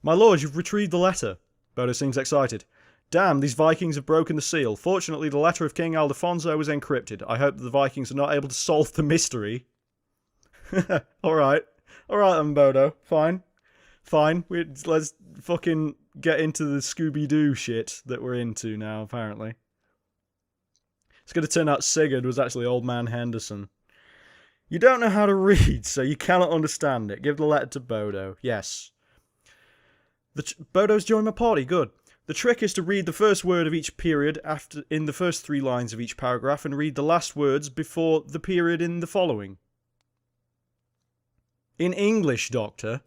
My lord, you've retrieved the letter. Bodo seems excited. Damn, these Vikings have broken the seal. Fortunately, the letter of King Aldefonso was encrypted. I hope that the Vikings are not able to solve the mystery. Alright. Alright then, Bodo. Fine. Fine. Let's fucking get into the Scooby-Doo shit that we're into now, apparently. It's going to turn out Sigurd was actually Old Man Henderson. You don't know how to read, so you cannot understand it. Give the letter to Bodo. Yes. Bodo's joined my party. Good. The trick is to read the first word of each period in the first 3 lines of each paragraph and read the last words before the period in the following. In English, Doctor.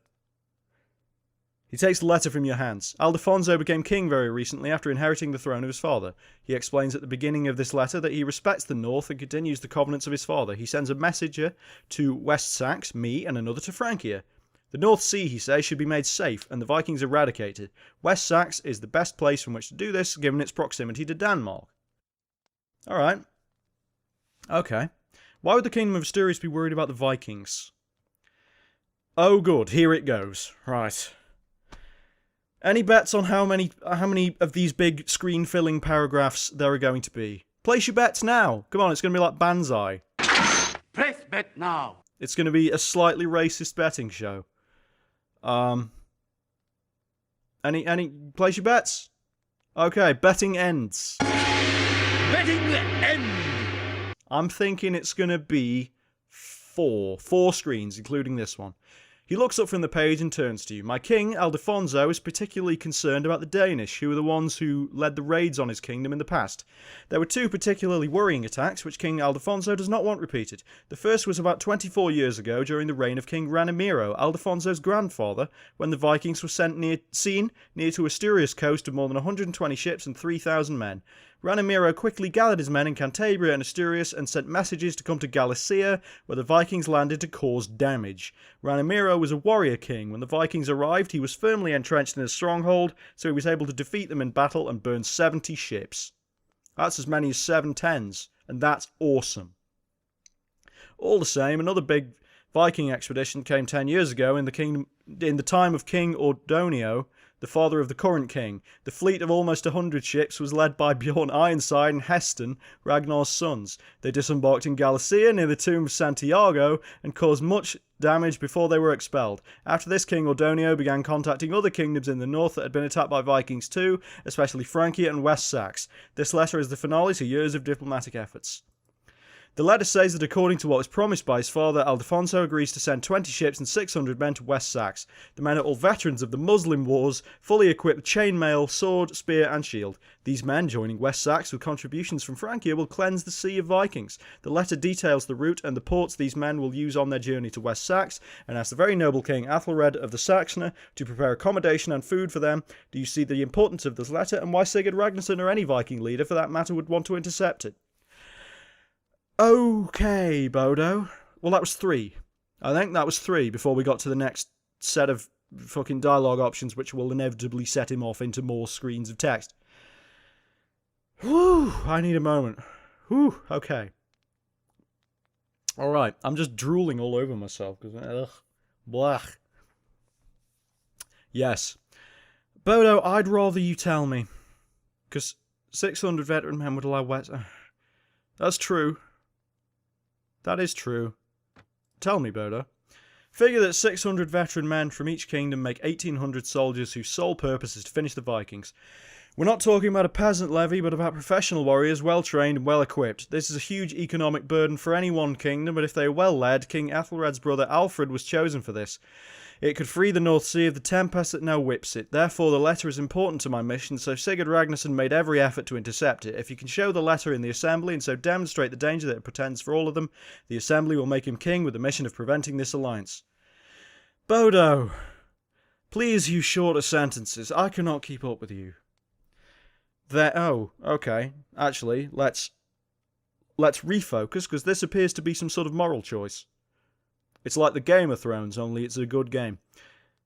He takes the letter from your hands. Aldefonso became king very recently after inheriting the throne of his father. He explains at the beginning of this letter that he respects the North and continues the covenants of his father. He sends a messenger to West Saxe, me, and another to Francia. The North Sea, he says, should be made safe and the Vikings eradicated. West Saxe is the best place from which to do this, given its proximity to Denmark. Alright. Okay. Why would the Kingdom of Asturias be worried about the Vikings? Oh good, here it goes. Right. Any bets on how many of these big screen-filling paragraphs there are going to be? Place your bets now! Come on, it's going to be like Banzai. Place bet now! It's going to be a slightly racist betting show. Any place your bets? Okay, betting ends. Betting end! I'm thinking it's going to be 4 screens, including this one. He looks up from the page and turns to you. My king, Aldefonso, is particularly concerned about the Danish, who were the ones who led the raids on his kingdom in the past. There were 2 particularly worrying attacks, which King Aldefonso does not want repeated. The first was about 24 years ago, during the reign of King Ranimiro, Aldefonso's grandfather, when the Vikings were seen near to Asturias coast of more than 120 ships and 3,000 men. Ranimiro quickly gathered his men in Cantabria and Asturias and sent messages to come to Galicia, where the Vikings landed to cause damage. Ranimiro was a warrior king. When the Vikings arrived, he was firmly entrenched in a stronghold, so he was able to defeat them in battle and burn 70 ships. That's as many as 7 tens, and that's awesome. All the same, another big Viking expedition came 10 years ago in the time of King Ordonio, the father of the current king. The fleet of almost 100 ships was led by Bjorn Ironside and Heston, Ragnar's sons. They disembarked in Galicia near the tomb of Santiago and caused much damage before they were expelled. After this, King Ordonio began contacting other kingdoms in the north that had been attacked by Vikings too, especially Francia and West Saxe. This letter is the finale to years of diplomatic efforts. The letter says that according to what was promised by his father, Aldefonso agrees to send 20 ships and 600 men to West Saxe. The men are all veterans of the Muslim wars, fully equipped with chainmail, sword, spear and shield. These men, joining West Saxe with contributions from Francia, will cleanse the sea of Vikings. The letter details the route and the ports these men will use on their journey to West Saxe, and asks the very noble King Athelred of the Saxona to prepare accommodation and food for them. Do you see the importance of this letter, and why Sigurd Ragnarsson or any Viking leader for that matter would want to intercept it? Okay, Bodo. Well, that was 3. I think that was 3 before we got to the next set of fucking dialogue options, which will inevitably set him off into more screens of text. Whew, I need a moment. Whew, okay. Alright, I'm just drooling all over myself, because, blah. Yes. Bodo, I'd rather you tell me. Because 600 veteran men would allow West... That's true. That is true. Tell me, Bodo. Figure that 600 veteran men from each kingdom make 1,800 soldiers whose sole purpose is to finish the Vikings. We're not talking about a peasant levy, but about professional warriors, well-trained and well-equipped. This is a huge economic burden for any one kingdom, but if they are well-led, King Ethelred's brother Alfred was chosen for this. It could free the North Sea of the tempest that now whips it. Therefore, the letter is important to my mission, so Sigurd Ragnarsson made every effort to intercept it. If you can show the letter in the assembly and so demonstrate the danger that it portends for all of them, the assembly will make him king with the mission of preventing this alliance. Bodo, please use shorter sentences. I cannot keep up with you. Oh, okay. Actually, let's refocus, because this appears to be some sort of moral choice. It's like the Game of Thrones, only it's a good game.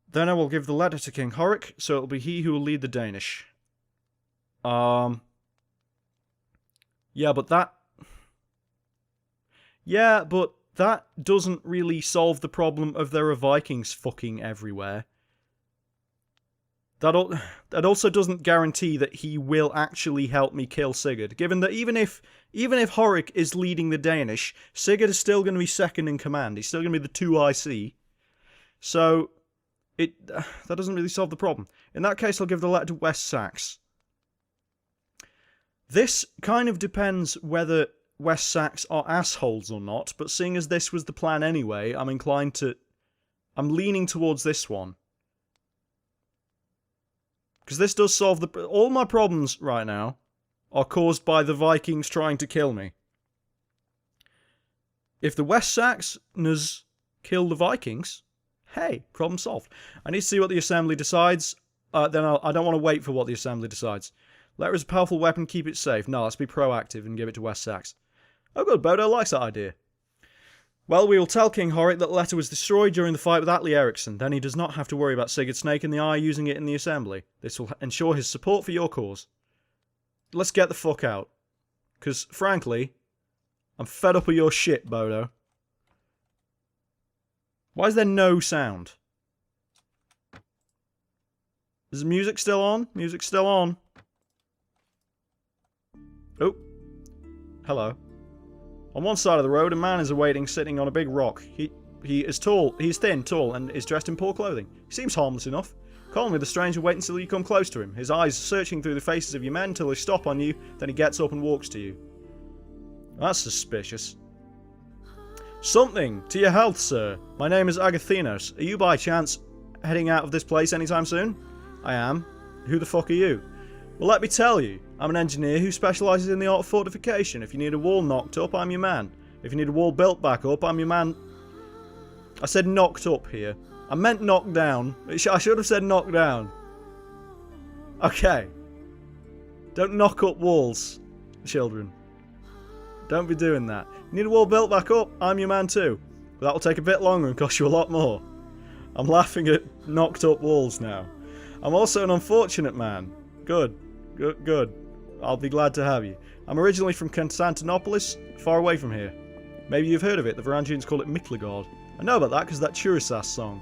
Then I will give the letter to King Horik, so it'll be he who will lead the Danish. Yeah, but that... Yeah, but that doesn't really solve the problem of there are Vikings fucking everywhere. That also doesn't guarantee that he will actually help me kill Sigurd, given that even if Horik is leading the Danish, Sigurd is still going to be second in command. He's still going to be the 2IC. So, that doesn't really solve the problem. In that case, I'll give the letter to West Sax. This kind of depends whether West Sax are assholes or not, but seeing as this was the plan anyway, I'm leaning towards this one. Because this does solve all my problems right now are caused by the Vikings trying to kill me. If the West Saxons kill the Vikings, hey, problem solved. I need to see what the Assembly decides. I don't want to wait for what the Assembly decides. Letter is a powerful weapon, keep it safe. No, let's be proactive and give it to West Sax. Oh good, Bodo likes that idea. Well, we will tell King Horik that the letter was destroyed during the fight with Atli Eriksson. Then he does not have to worry about Sigurd Snake in the Eye using it in the Assembly. This will ensure his support for your cause. Let's get the fuck out. Because, frankly, I'm fed up of your shit, Bodo. Why is there no sound? Is the music still on? Music's still on. Oh. Hello. On one side of the road, a man is awaiting, sitting on a big rock. He is tall. He's thin, tall, and is dressed in poor clothing. He seems harmless enough. Calmly, the stranger waits until you come close to him, his eyes searching through the faces of your men until they stop on you, then he gets up and walks to you. That's suspicious. Something! To your health, sir. My name is Agathinos. Are you by chance heading out of this place anytime soon? I am. Who the fuck are you? Well, let me tell you. I'm an engineer who specialises in the art of fortification. If you need a wall knocked up, I'm your man. If you need a wall built back up, I'm your man. I said knocked up here. I meant knocked down. I should have said knocked down. Okay. Don't knock up walls, children. Don't be doing that. You need a wall built back up, I'm your man too. But that'll take a bit longer and cost you a lot more. I'm laughing at knocked up walls now. I'm also an unfortunate man. Good. Good. I'll be glad to have you. I'm originally from Constantinopolis, far away from here. Maybe you've heard of it, the Varangians call it Miklagard. I know about that because of that Churisas song.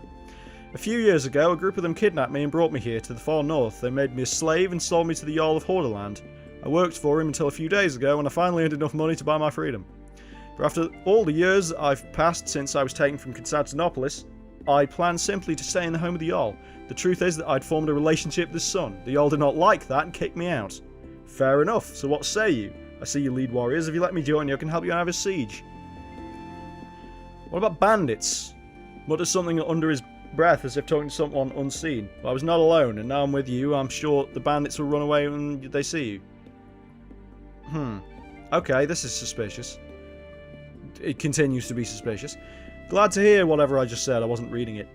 A few years ago, a group of them kidnapped me and brought me here to the far north. They made me a slave and sold me to the Jarl of Hordaland. I worked for him until a few days ago when I finally earned enough money to buy my freedom. But after all the years I've passed since I was taken from Constantinopolis, I planned simply to stay in the home of the Jarl. The truth is that I'd formed a relationship with his son. The Jarl did not like that and kicked me out. Fair enough, so what say you? I see you lead warriors. If you let me join you, I can help you have a siege. What about bandits? Mutters something under his breath as if talking to someone unseen. Well, I was not alone, and now I'm with you. I'm sure the bandits will run away when they see you. Okay, this is suspicious. It continues to be suspicious. Glad to hear whatever I just said. I wasn't reading it.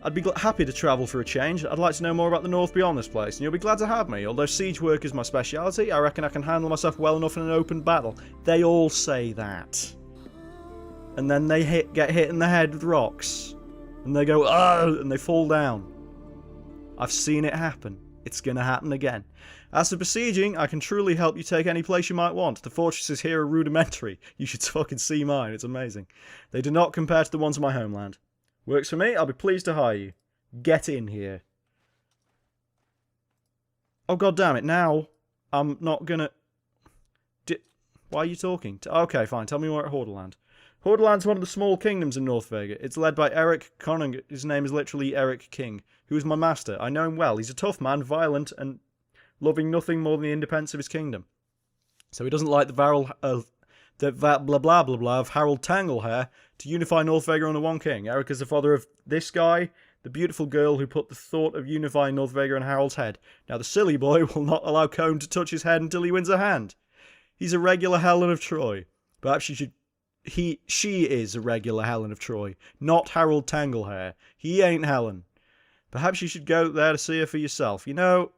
I'd be happy to travel for a change. I'd like to know more about the north beyond this place, and you'll be glad to have me. Although siege work is my speciality, I reckon I can handle myself well enough in an open battle. They all say that. And then they get hit in the head with rocks. And they go, oh, and they fall down. I've seen it happen. It's gonna happen again. As for besieging, I can truly help you take any place you might want. The fortresses here are rudimentary. You should fucking see mine. It's amazing. They do not compare to the ones in my homeland. Works for me. I'll be pleased to hire you. Get in here. Oh, god damn it. Now, I'm not gonna... Why are you talking? Okay, fine. Tell me more at Hordaland. Hordaland's one of the small kingdoms in North Vega. It's led by Eric Conung. His name is literally Eric King, who is my master. I know him well. He's a tough man, violent, and loving nothing more than the independence of his kingdom. So he doesn't like the blah blah blah blah of Harold Tanglehair to unify North Vega under one king. Eric is the father of this guy, the beautiful girl who put the thought of unifying North Vega in Harold's head. Now the silly boy will not allow Cone to touch his head until he wins a hand. He's a regular Helen of Troy. Perhaps she is a regular Helen of Troy, not Harold Tanglehair. He ain't Helen. Perhaps you should go there to see her for yourself. You know,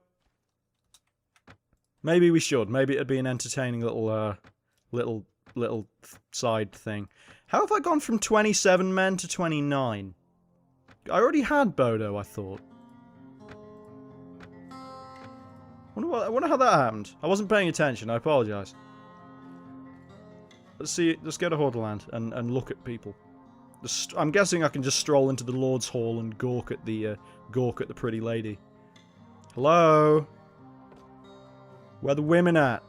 maybe we should. Maybe it'd be an entertaining little side thing. How have I gone from 27 men to 29? I already had Bodo, I thought. I wonder how that happened. I wasn't paying attention, I apologise. Let's see, let's go to Hordaland and look at people. I'm guessing I can just stroll into the Lord's Hall and gawk at the pretty lady. Hello? Where the women at?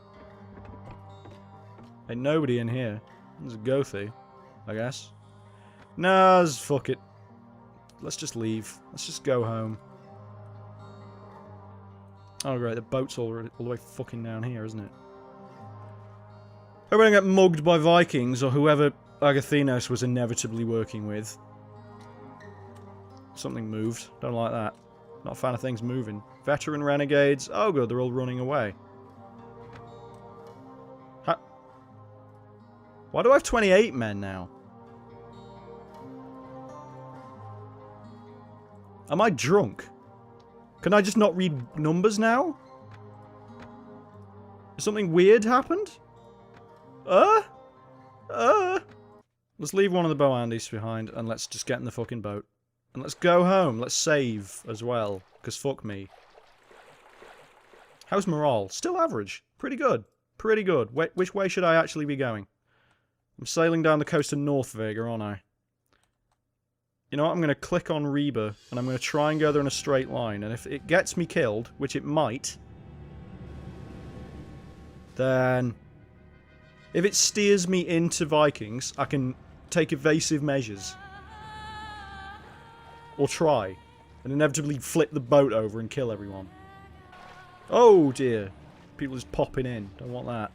Ain't nobody in here. There's a Gothy, I guess. Nah, fuck it. Let's just leave. Let's just go home. Oh great, the boat's all the way fucking down here, isn't it? Hope I don't get mugged by Vikings or whoever Agathinos was inevitably working with. Something moved. Don't like that. Not a fan of things moving. Veteran renegades. Oh good, they're all running away. Why do I have 28 men now? Am I drunk? Can I just not read numbers now? Has something weird happened? Let's leave one of the Boandis behind and let's just get in the fucking boat. And let's go home. Let's save as well. Because fuck me. How's morale? Still average. Pretty good. Pretty good. Which way should I actually be going? I'm sailing down the coast of North Vega, aren't I? You know what? I'm going to click on Reba, and I'm going to try and go there in a straight line. And if it gets me killed, which it might, then if it steers me into Vikings, I can take evasive measures. Or try. And inevitably flip the boat over and kill everyone. Oh dear. People just popping in. Don't want that.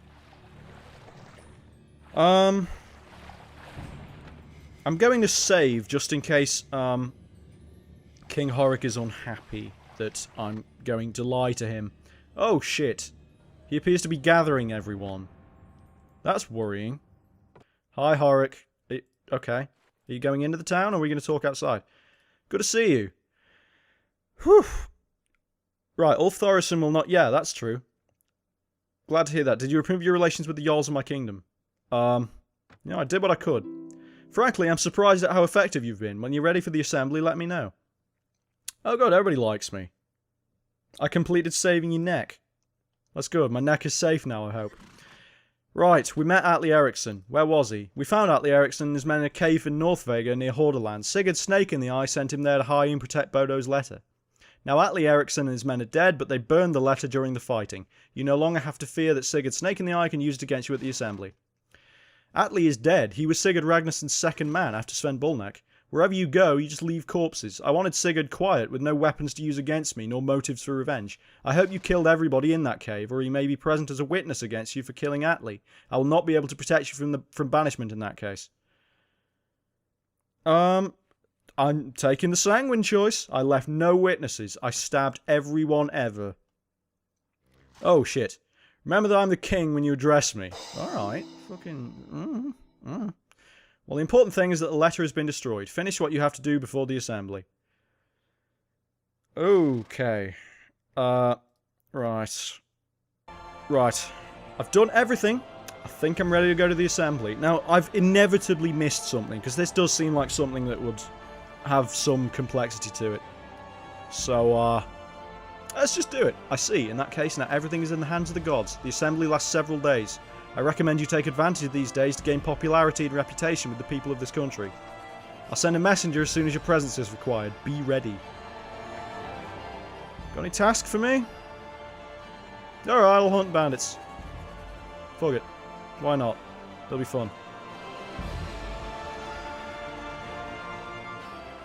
I'm going to save just in case King Horik is unhappy that I'm going to lie to him. Oh shit. He appears to be gathering everyone. That's worrying. Hi Horik. Okay. Are you going into the town or are we going to talk outside? Good to see you. Whew. Right, Ulf Thoresen will not... Yeah, that's true. Glad to hear that. Did you improve your relations with the Jarls of my kingdom? I did what I could. Frankly, I'm surprised at how effective you've been. When you're ready for the assembly, let me know. Oh god, everybody likes me. I completed saving your neck. That's good. My neck is safe now, I hope. Right, we met Atli Eriksson. Where was he? We found Atli Eriksson and his men in a cave in North Vega near Hordaland. Sigurd Snake in the Eye sent him there to hide and protect Bodo's letter. Now Atli Eriksson and his men are dead, but they burned the letter during the fighting. You no longer have to fear that Sigurd Snake in the Eye can use it against you at the assembly. Atli is dead. He was Sigurd Ragnarsson's second man after Sven Bulnek. Wherever you go, you just leave corpses. I wanted Sigurd quiet, with no weapons to use against me, nor motives for revenge. I hope you killed everybody in that cave, or he may be present as a witness against you for killing Atli. I will not be able to protect you from banishment in that case. I'm taking the sanguine choice. I left no witnesses. I stabbed everyone ever. Oh, shit. Remember that I'm the king when you address me. Alright. Fucking... Well, the important thing is that the letter has been destroyed. Finish what you have to do before the assembly. Okay. Right. Right. I've done everything. I think I'm ready to go to the assembly. Now, I've inevitably missed something, because this does seem like something that would have some complexity to it. So, let's just do it. I see. In that case, now everything is in the hands of the gods. The assembly lasts several days. I recommend you take advantage of these days to gain popularity and reputation with the people of this country. I'll send a messenger as soon as your presence is required. Be ready. Got any task for me? Alright, I'll hunt bandits. Fuck it. Why not? It'll be fun.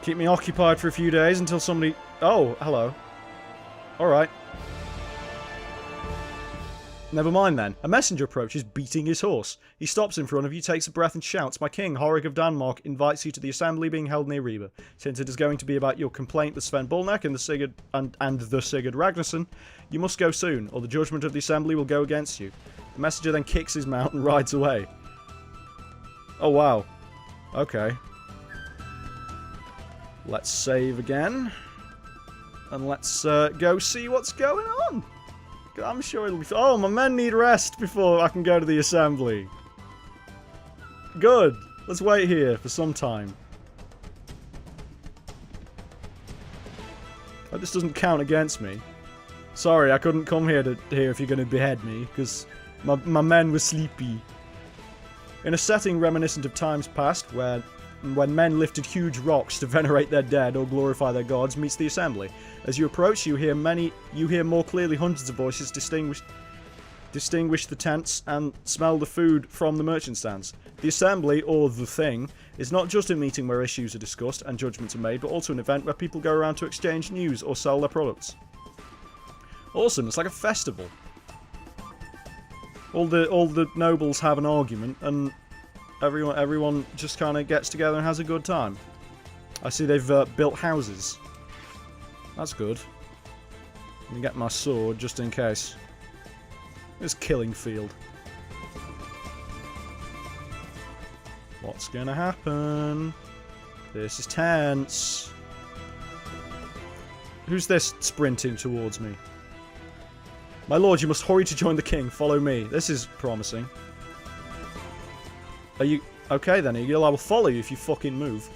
Keep me occupied for a few days until somebody... Oh, hello. Alright. Never mind then. A messenger approaches, beating his horse. He stops in front of you, takes a breath and shouts, "My king, Horik of Denmark, invites you to the assembly being held near Reba. Since it is going to be about your complaint with Sven Bulnek and the Sigurd Ragnarsson, you must go soon, or the judgment of the assembly will go against you." The messenger then kicks his mount and rides away. Oh wow. Okay. Let's save again. And let's go see what's going on. I'm sure it'll be... Oh, my men need rest before I can go to the assembly. Good. Let's wait here for some time. Oh, this doesn't count against me. Sorry, I couldn't come here to hear if you're going to behead me, because my men were sleepy. In a setting reminiscent of times past, where when men lifted huge rocks to venerate their dead or glorify their gods, meets the assembly. As you approach, you hear more clearly hundreds of voices distinguish the tents and smell the food from the merchant stands. The assembly, or the thing, is not just a meeting where issues are discussed and judgments are made, but also an event where people go around to exchange news or sell their products. Awesome, it's like a festival. All the nobles have an argument, and everyone just kind of gets together and has a good time. I see they've built houses. That's good. Let me get my sword just in case. It's killing field. What's gonna happen? This is tense. Who's this sprinting towards me? My lord, you must hurry to join the king. Follow me. This is promising. Are you... Okay then, Eagle. I will follow you if you fucking move.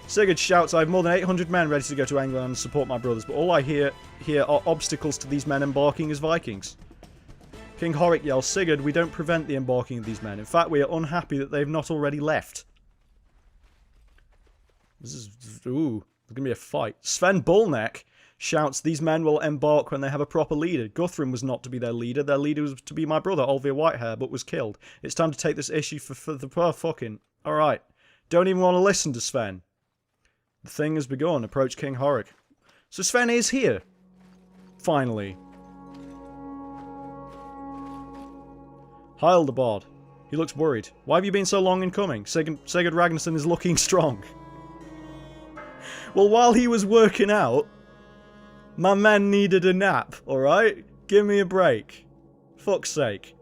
Sigurd shouts, I have more than 800 men ready to go to England and support my brothers, but all I hear are obstacles to these men embarking as Vikings. King Horik yells, Sigurd, we don't prevent the embarking of these men. In fact, we are unhappy that they have not already left. This is... Ooh, there's going to be a fight. Sven Bullneck shouts, these men will embark when they have a proper leader. Guthrum was not to be their leader. Their leader was to be my brother, Olvir Whitehair, but was killed. It's time to take this issue for the... Oh, fucking... Alright. Don't even want to listen to Sven. The thing has begun. Approach King Horik. So Sven is here. Finally. Heil the Bard. He looks worried. Why have you been so long in coming? Sigurd Ragnarsson is looking strong. Well, while he was working out, my man needed a nap, alright? Give me a break. Fuck's sake.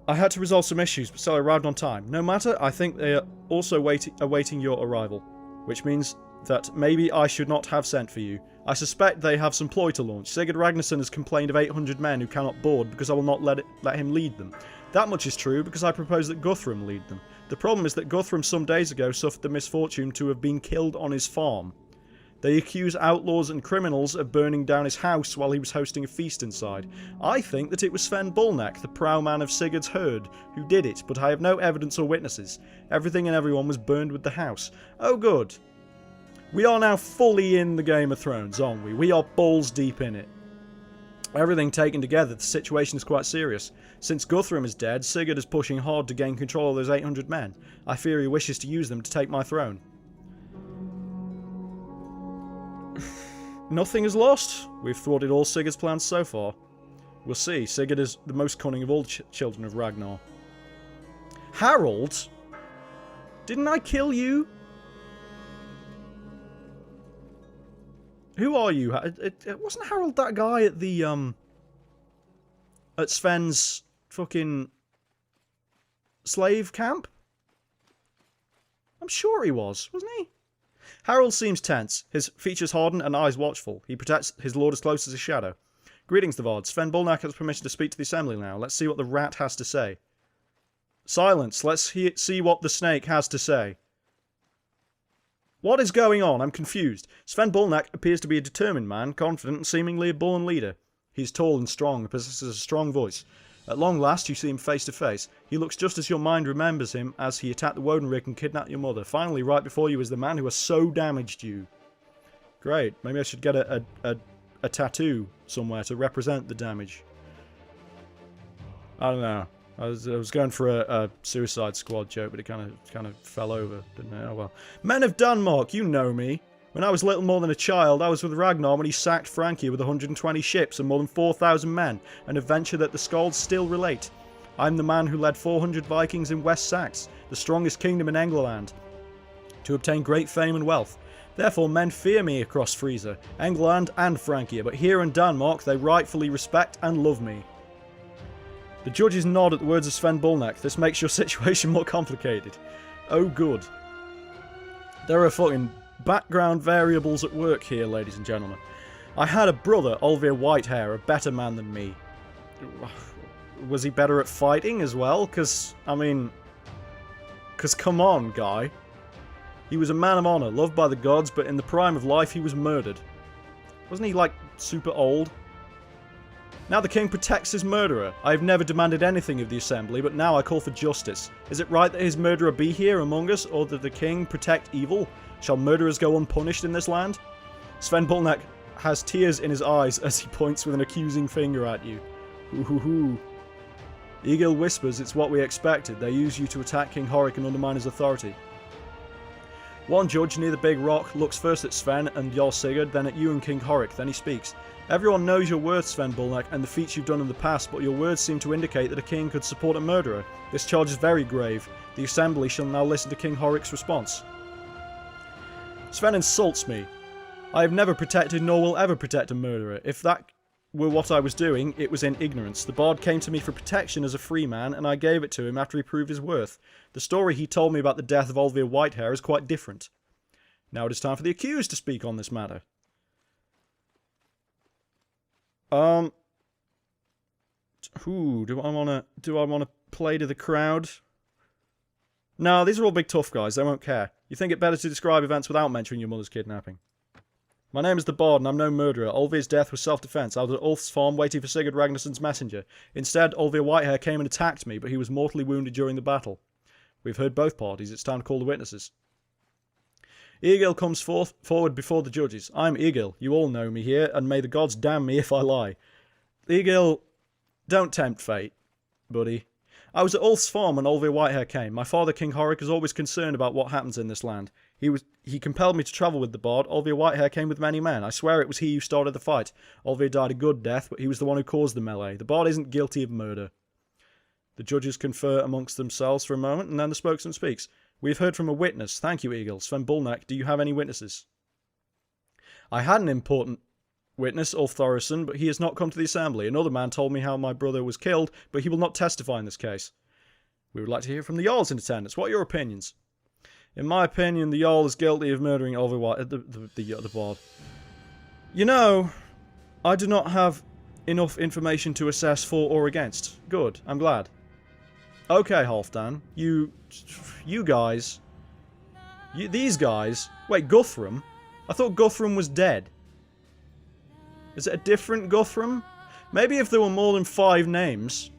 I had to resolve some issues, but still I arrived on time. No matter, I think they are also awaiting your arrival. Which means that maybe I should not have sent for you. I suspect they have some ploy to launch. Sigurd Ragnarsson has complained of 800 men who cannot board because I will not let him lead them. That much is true because I propose that Guthrum lead them. The problem is that Guthrum some days ago suffered the misfortune to have been killed on his farm. They accuse outlaws and criminals of burning down his house while he was hosting a feast inside. I think that it was Sven Bullneck, the prow man of Sigurd's herd, who did it, but I have no evidence or witnesses. Everything and everyone was burned with the house. Oh good. We are now fully in the Game of Thrones, aren't we? We are balls deep in it. Everything taken together, the situation is quite serious. Since Guthrum is dead, Sigurd is pushing hard to gain control of those 800 men. I fear he wishes to use them to take my throne. Nothing is lost. We've thwarted all Sigurd's plans so far. We'll see. Sigurd is the most cunning of all children of Ragnar. Harold? Didn't I kill you? Who are you? It wasn't Harold that guy at the, at Sven's fucking slave camp? I'm sure he was, wasn't he? Harold seems tense, his features hardened and eyes watchful. He protects his lord as close as a shadow. Greetings, the Vard. Sven Bullneck has permission to speak to the assembly now. Let's see what the rat has to say. Silence. Let's see what the snake has to say. What is going on? I'm confused. Sven Bullneck appears to be a determined man, confident and seemingly a born leader. He is tall and strong and possesses a strong voice. At long last, you see him face to face. He looks just as your mind remembers him as he attacked the Wodenrig and kidnapped your mother. Finally, right before you is the man who has so damaged you. Great. Maybe I should get a tattoo somewhere to represent the damage. I don't know. I was going for a Suicide Squad joke, but it kind of fell over, didn't it? Oh well. Men of Denmark, you know me. When I was little more than a child, I was with Ragnar when he sacked Francia with 120 ships and more than 4,000 men, an adventure that the Skalds still relate. I'm the man who led 400 Vikings in West Sax, the strongest kingdom in England, to obtain great fame and wealth. Therefore men fear me across Frisia, England and Francia, but here in Denmark they rightfully respect and love me. The judges nod at the words of Sven Bullneck. This makes your situation more complicated. Oh good. There are fucking background variables at work here, ladies and gentlemen. I had a brother, Olvir Whitehair, a better man than me. Was he better at fighting as well? Because come on, guy. He was a man of honour, loved by the gods, but in the prime of life he was murdered. Wasn't he, like, super old? Now the king protects his murderer. I have never demanded anything of the assembly, but now I call for justice. Is it right that his murderer be here among us, or that the king protect evil? Shall murderers go unpunished in this land? Sven Bulnek has tears in his eyes as he points with an accusing finger at you. Hoo. Egil whispers, it's what we expected. They use you to attack King Horik and undermine his authority. One judge near the big rock looks first at Sven and Jarl Sigurd, then at you and King Horik, then he speaks. Everyone knows your worth, Sven Bulnek, and the feats you've done in the past, but your words seem to indicate that a king could support a murderer. This charge is very grave. The assembly shall now listen to King Horik's response. Sven insults me. I have never protected nor will ever protect a murderer. If that were what I was doing, it was in ignorance. The bard came to me for protection as a free man, and I gave it to him after he proved his worth. The story he told me about the death of Olvir Whitehair is quite different. Now it is time for the accused to speak on this matter. Do I wanna play to the crowd? No, these are all big tough guys, they won't care. You think it better to describe events without mentioning your mother's kidnapping? My name is the Bard, and I'm no murderer. Olvir's death was self-defense. I was at Ulf's farm waiting for Sigurd Ragnarsson's messenger. Instead, Olvir Whitehair came and attacked me, but he was mortally wounded during the battle. We've heard both parties. It's time to call the witnesses. Egil comes forward before the judges. I'm Egil. You all know me here, and may the gods damn me if I lie. Egil, don't tempt fate, buddy. I was at Ulf's farm when Olvir Whitehair came. My father, King Horik, is always concerned about what happens in this land. He compelled me to travel with the bard. Olvir Whitehair came with many men. I swear it was he who started the fight. Olvir died a good death, but he was the one who caused the melee. The bard isn't guilty of murder. The judges confer amongst themselves for a moment, and then the spokesman speaks. We have heard from a witness. Thank you, Egil. Sven Bulnek, do you have any witnesses? I had an important witness, Ulf Thorisson, but he has not come to the assembly. Another man told me how my brother was killed, but he will not testify in this case. We would like to hear from the Jarls in attendance. What are your opinions? In my opinion, the Jarl is guilty of murdering Olvir White, the bard. You know, I do not have enough information to assess for or against. Good, I'm glad. Okay, Halfdan, you guys, these guys. Wait, Guthrum? I thought Guthrum was dead. Is it a different Guthrum? Maybe if there were more than 5 names,